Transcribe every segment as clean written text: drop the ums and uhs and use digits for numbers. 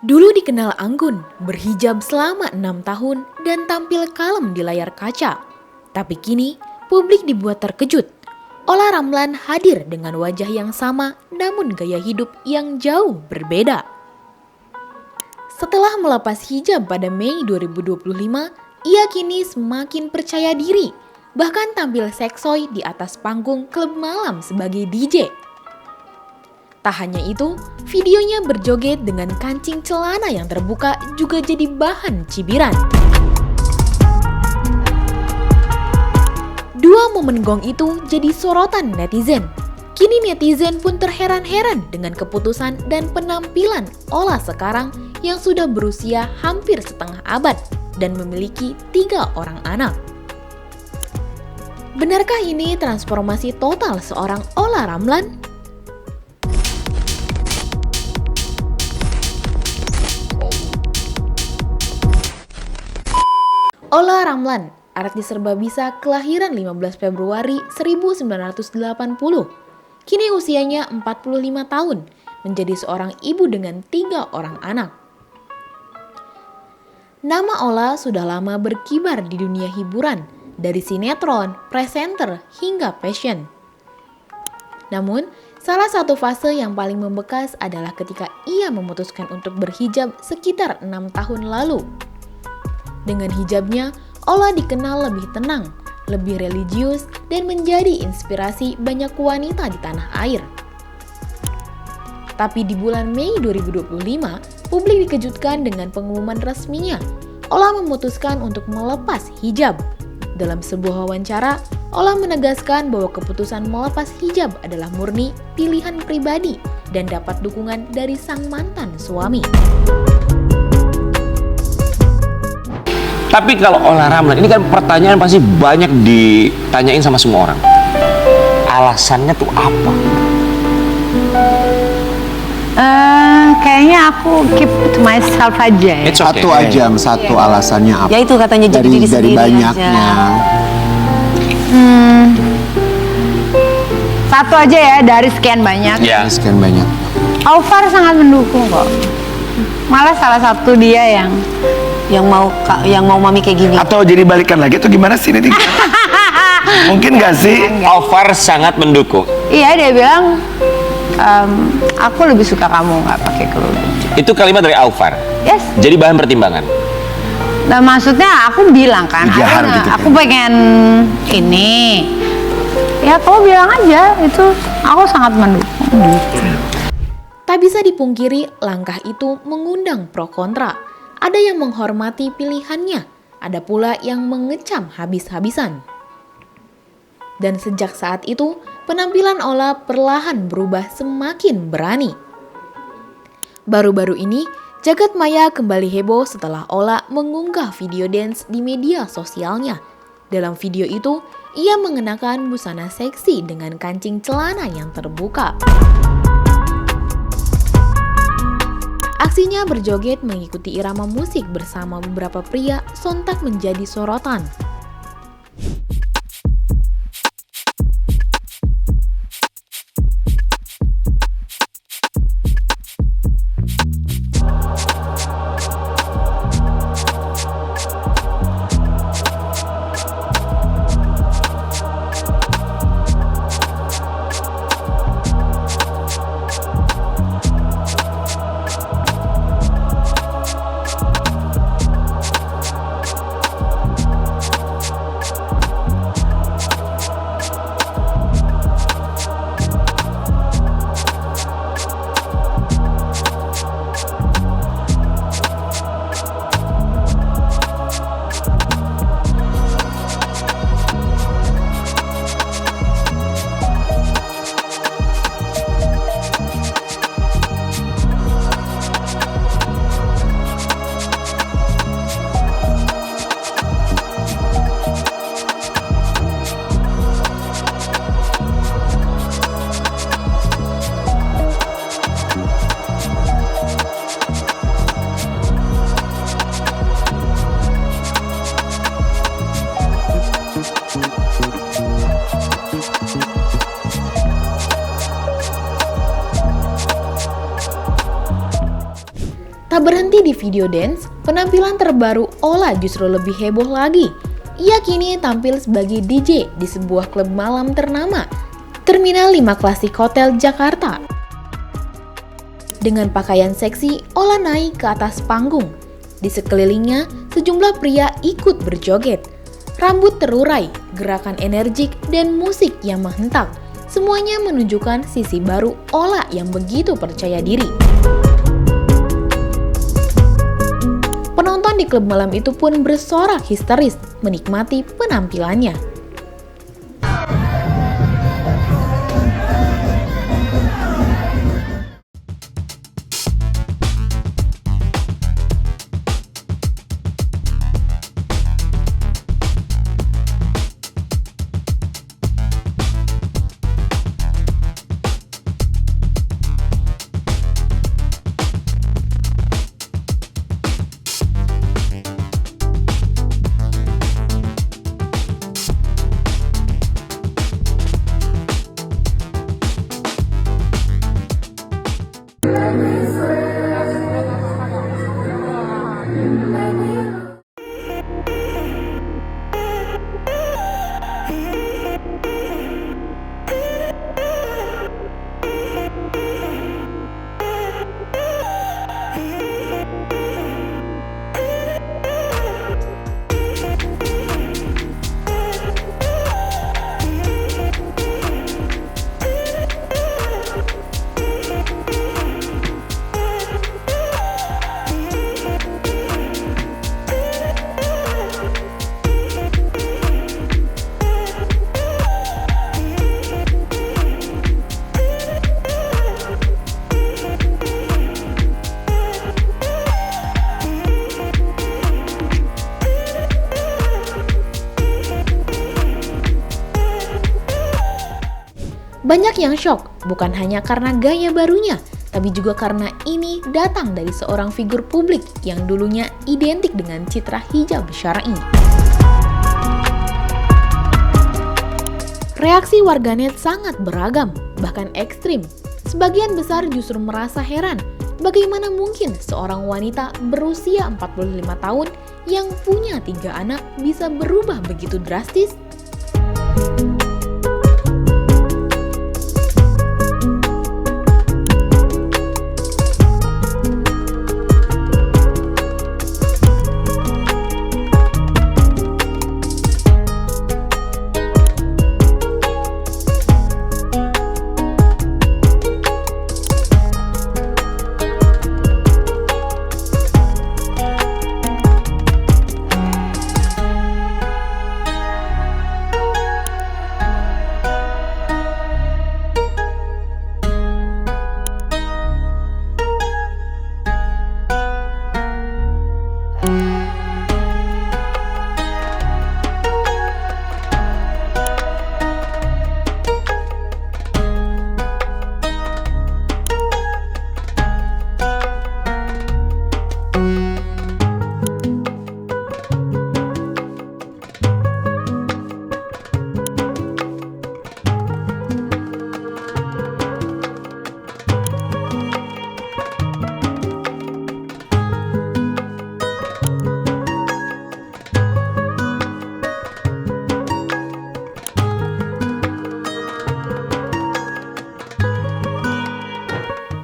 Dulu dikenal anggun, berhijab selama 6 tahun dan tampil kalem di layar kaca. Tapi kini, publik dibuat terkejut. Ola Ramlan hadir dengan wajah yang sama namun gaya hidup yang jauh berbeda. Setelah melepas hijab pada Mei 2025, ia kini semakin percaya diri. Bahkan tampil seksoi di atas panggung klub malam sebagai DJ. Tak hanya itu, videonya berjoget dengan kancing celana yang terbuka juga jadi bahan cibiran. Dua momen gong itu jadi sorotan netizen. Kini netizen pun terheran-heran dengan keputusan dan penampilan Ola sekarang yang sudah berusia hampir setengah abad dan memiliki 3 orang anak. Benarkah ini transformasi total seorang Ola Ramlan? Ola Ramlan, artis serbabisa kelahiran 15 Februari 1980. Kini usianya 45 tahun, menjadi seorang ibu dengan 3 orang anak. Nama Ola sudah lama berkibar di dunia hiburan, dari sinetron, presenter, hingga fashion. Namun, salah satu fase yang paling membekas adalah ketika ia memutuskan untuk berhijab sekitar 6 tahun lalu. Dengan hijabnya, Ola dikenal lebih tenang, lebih religius, dan menjadi inspirasi banyak wanita di tanah air. Tapi di bulan Mei 2025, publik dikejutkan dengan pengumuman resminya. Ola memutuskan untuk melepas hijab. Dalam sebuah wawancara, Ola menegaskan bahwa keputusan melepas hijab adalah murni pilihan pribadi dan dapat dukungan dari sang mantan suami. Tapi kalau Ola Ramlan, ini kan pertanyaan pasti banyak ditanyain sama semua orang. Alasannya tuh apa? Kayaknya aku keep to myself aja ya. Okay. Satu alasannya apa? Ya itu katanya jadi diri dari sendiri banyaknya. aja. Satu aja ya dari sekian banyak. Ya. Sekian banyak. Alvar sangat mendukung kok. Malah salah satu dia yang mau mami kayak gini. Atau jadi balikan lagi atau gimana sih ini? Mungkin gak sih? Alvar sangat mendukung. Iya, dia bilang aku lebih suka kamu nggak pakai kerudung. Itu kalimat dari Alvar. Yes. Jadi bahan pertimbangan. Nah, maksudnya aku bilang kan, Jahar gitu kan. aku pengen ini. Ya kamu bilang aja, itu aku sangat mendukung. Tak bisa dipungkiri, langkah itu mengundang pro kontra. Ada yang menghormati pilihannya, ada pula yang mengecam habis-habisan. Dan sejak saat itu, penampilan Ola perlahan berubah semakin berani. Baru-baru ini, jagat maya kembali heboh setelah Ola mengunggah video dance di media sosialnya. Dalam video itu, ia mengenakan busana seksi dengan kancing celana yang terbuka. Aksinya berjoget mengikuti irama musik bersama beberapa pria sontak menjadi sorotan. Tak berhenti di video dance, penampilan terbaru Ola justru lebih heboh lagi. Ia kini tampil sebagai DJ di sebuah klub malam ternama, Terminal 5 Klasik Hotel Jakarta. Dengan pakaian seksi, Ola naik ke atas panggung. Di sekelilingnya, sejumlah pria ikut berjoget. Rambut terurai, gerakan energik, dan musik yang menghentak. Semuanya menunjukkan sisi baru Ola yang begitu percaya diri. Penonton di klub malam itu pun bersorak histeris menikmati penampilannya. Banyak yang shock, bukan hanya karena gaya barunya, tapi juga karena ini datang dari seorang figur publik yang dulunya identik dengan citra hijab syar'i. Reaksi warganet sangat beragam, bahkan ekstrim. Sebagian besar justru merasa heran, bagaimana mungkin seorang wanita berusia 45 tahun yang punya 3 anak bisa berubah begitu drastis?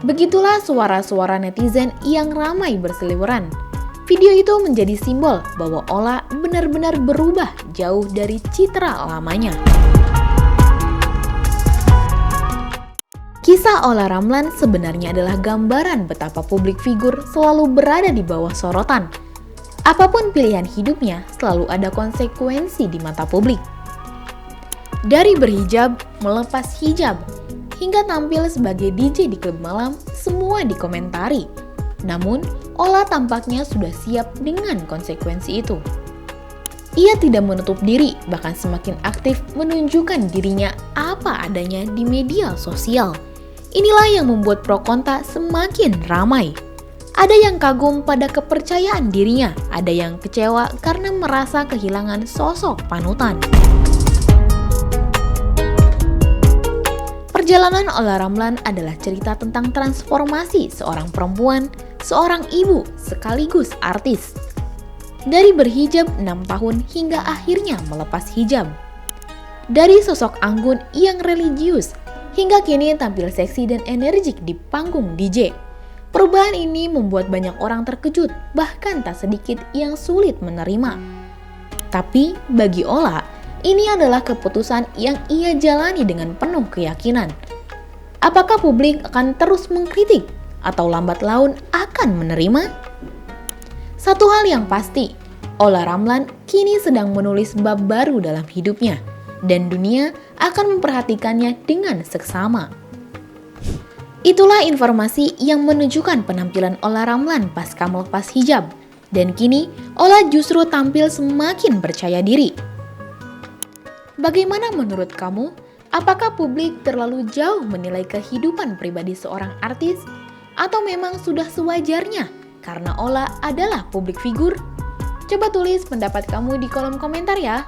Begitulah suara-suara netizen yang ramai berseliweran. Video itu menjadi simbol bahwa Ola benar-benar berubah jauh dari citra lamanya. Kisah Ola Ramlan sebenarnya adalah gambaran betapa publik figur selalu berada di bawah sorotan. Apapun pilihan hidupnya, selalu ada konsekuensi di mata publik. Dari berhijab, melepas hijab, hingga tampil sebagai DJ di klub malam, semua dikomentari. Namun, Ola tampaknya sudah siap dengan konsekuensi itu. Ia tidak menutup diri, bahkan semakin aktif menunjukkan dirinya apa adanya di media sosial. Inilah yang membuat pro kontra semakin ramai. Ada yang kagum pada kepercayaan dirinya, ada yang kecewa karena merasa kehilangan sosok panutan. Perjalanan Ola Ramlan adalah cerita tentang transformasi seorang perempuan, seorang ibu, sekaligus artis. Dari berhijab 6 tahun hingga akhirnya melepas hijab. Dari sosok anggun yang religius, hingga kini tampil seksi dan energik di panggung DJ. Perubahan ini membuat banyak orang terkejut, bahkan tak sedikit yang sulit menerima. Tapi bagi Ola, ini adalah keputusan yang ia jalani dengan penuh keyakinan. Apakah publik akan terus mengkritik atau lambat laun akan menerima? Satu hal yang pasti, Ola Ramlan kini sedang menulis bab baru dalam hidupnya, dan dunia akan memperhatikannya dengan seksama. Itulah informasi yang menunjukkan penampilan Ola Ramlan pasca melepas hijab, dan kini Ola justru tampil semakin percaya diri. Bagaimana menurut kamu? Apakah publik terlalu jauh menilai kehidupan pribadi seorang artis? Atau memang sudah sewajarnya karena Ola adalah publik figur? Coba tulis pendapat kamu di kolom komentar ya.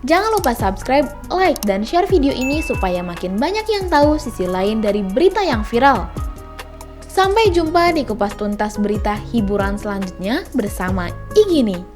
Jangan lupa subscribe, like, dan share video ini supaya makin banyak yang tahu sisi lain dari berita yang viral. Sampai jumpa di kupas tuntas berita hiburan selanjutnya bersama Igini.